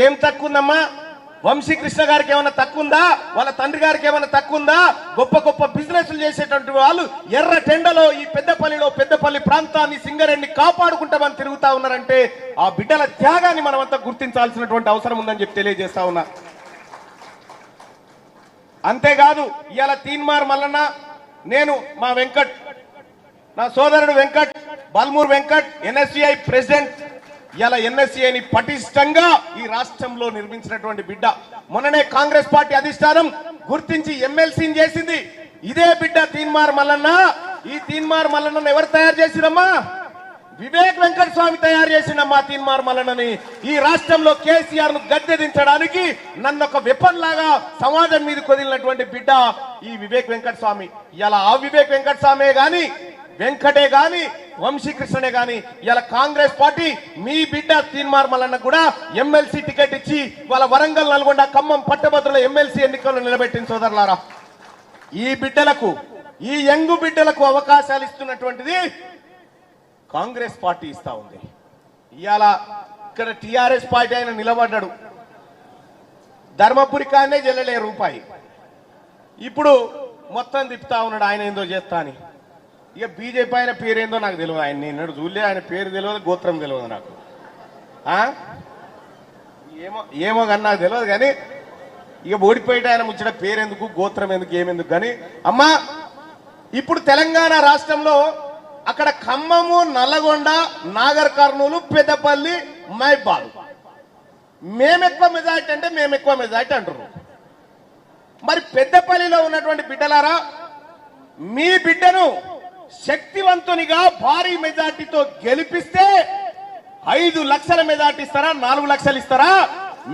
ఏం తక్కువందమ్మా? వంశీకృష్ణ గారికి ఏమైనా తక్కువందా? వాళ్ళ తండ్రి గారికి ఏమైనా తక్కువందా? గొప్ప గొప్ప బిజినెస్లు చేసేటువంటి వాళ్ళు ఎర్ర టెండలో ఈ పెద్దపల్లి ప్రాంతాన్ని సింగరేణిని కాపాడుకుంటామని తిరుగుతా ఉన్నారంటే ఆ బిడ్డల త్యాగాన్ని మనమంతా గుర్తించాల్సినటువంటి అవసరం ఉందని చెప్పి తెలియజేస్తా ఉన్నా. అంతేకాదు ఇవాళ తీన్మార్ మల్లన్న, నేను మా వెంకట్, నా సోదరుడు వెంకట్, బల్మూర్ వెంకట్, ఎన్ఎస్సిఐ ప్రెసిడెంట్, ఇలా ఎన్ఎస్సిఐని పటిష్టంగా ఈ రాష్ట్రంలో నిర్మించినటువంటి బిడ్డ. మొన్ననే కాంగ్రెస్ పార్టీ అధిష్టానం గుర్తించి ఎమ్మెల్సీని చేసింది ఇదే బిడ్డ తీన్మార్ మల్లన్న. ఈ తీన్మార్ మల్లన్నను ఎవరు తయారు చేసిరమ్మా? వివేక్ వెంకట స్వామి తయారు చేసిండమ్మా తీన్మార్ మల్లన్నని. ఈ రాష్ట్రంలో కేసీఆర్ ను గద్దె దించడానికి నన్ను ఒక వెపన్ లాగా సమాజం మీద కొదిలినటువంటి బిడ్డ ఈ వివేక్ వెంకట స్వామి. ఇలా ఆ వివేక్ వెంకట స్వామి గాని, వెంకటే గాని, వంశీకృష్ణనే గాని ఇలా కాంగ్రెస్ పార్టీ మీ బిడ్డ తీన్మార్ మల్లన్న కూడా ఎమ్మెల్సీ టికెట్ ఇచ్చి వాళ్ళ వరంగల్, నల్గొండ, ఖమ్మం పట్టభద్రుల ఎమ్మెల్సీ ఎన్నికల్లో నిలబెట్టిన సోదరులారా. ఈ బిడ్డలకు, ఈ యంగ్ బిడ్డలకు అవకాశాలు ఇస్తున్నటువంటిది కాంగ్రెస్ పార్టీ ఇస్తా ఉంది. ఇవాళ ఇక్కడ టిఆర్ఎస్ పార్టీ ఆయన నిలబడ్డాడు, ధర్మపురి కానే జల్లలే రూపాయి. ఇప్పుడు మొత్తం తిప్పుతా ఉన్నాడు ఆయన ఏందో చేస్తా అని. ఇక బీజేపీ ఆయన పేరేందో నాకు తెలియదు, ఆయన నిన్నడు చూడలే, ఆయన పేరు తెలియదు, గోత్రం తెలియదు నాకు. ఏమో కానీ నాకు తెలియదు. కానీ ఇక ఓడిపోయేట ఆయన ముచ్చట పేరెందుకు, గోత్రం ఎందుకు, ఏమెందుకు. కానీ అమ్మా, ఇప్పుడు తెలంగాణ రాష్ట్రంలో అక్కడ ఖమ్మము, నల్లగొండ, నాగర్ కర్నూలు, పెద్దపల్లి, మైబాద్ మేమెక్కువ మెజార్టీ అంటే మేమెక్కువ మెజార్టీ అంటారు. మరి పెద్దపల్లిలో ఉన్నటువంటి బిడ్డలారా, మీ బిడ్డను శక్తివంతునిగా భారీ మెజార్టీతో గెలిపిస్తే 5 లక్షల మెజార్టీ ఇస్తారా, 4 లక్షలు ఇస్తారా?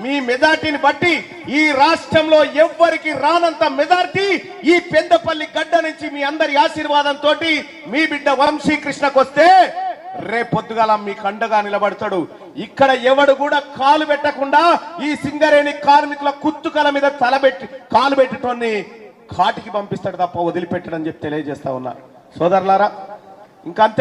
మీ మెజార్టీని బట్టి ఈ రాష్ట్రంలో ఎవ్వరికి రానంత మెజార్టీ ఈ పెద్దపల్లి గడ్డ నుంచి మీ అందరి ఆశీర్వాదంతో మీ బిడ్డ వంశీకృష్ణకు వస్తే రేపొద్దుగాల మీ కండగా నిలబడతాడు. ఇక్కడ ఎవడు కూడా కాలు పెట్టకుండా ఈ సింగరేణి కార్మికుల కుత్తుకల మీద కాలు పెట్టేటోన్ని కాటికి పంపిస్తాడు తప్ప వదిలిపెట్టడని చెప్పి తెలియజేస్తా ఉన్నా సోదరులారా. ఇంకంతే.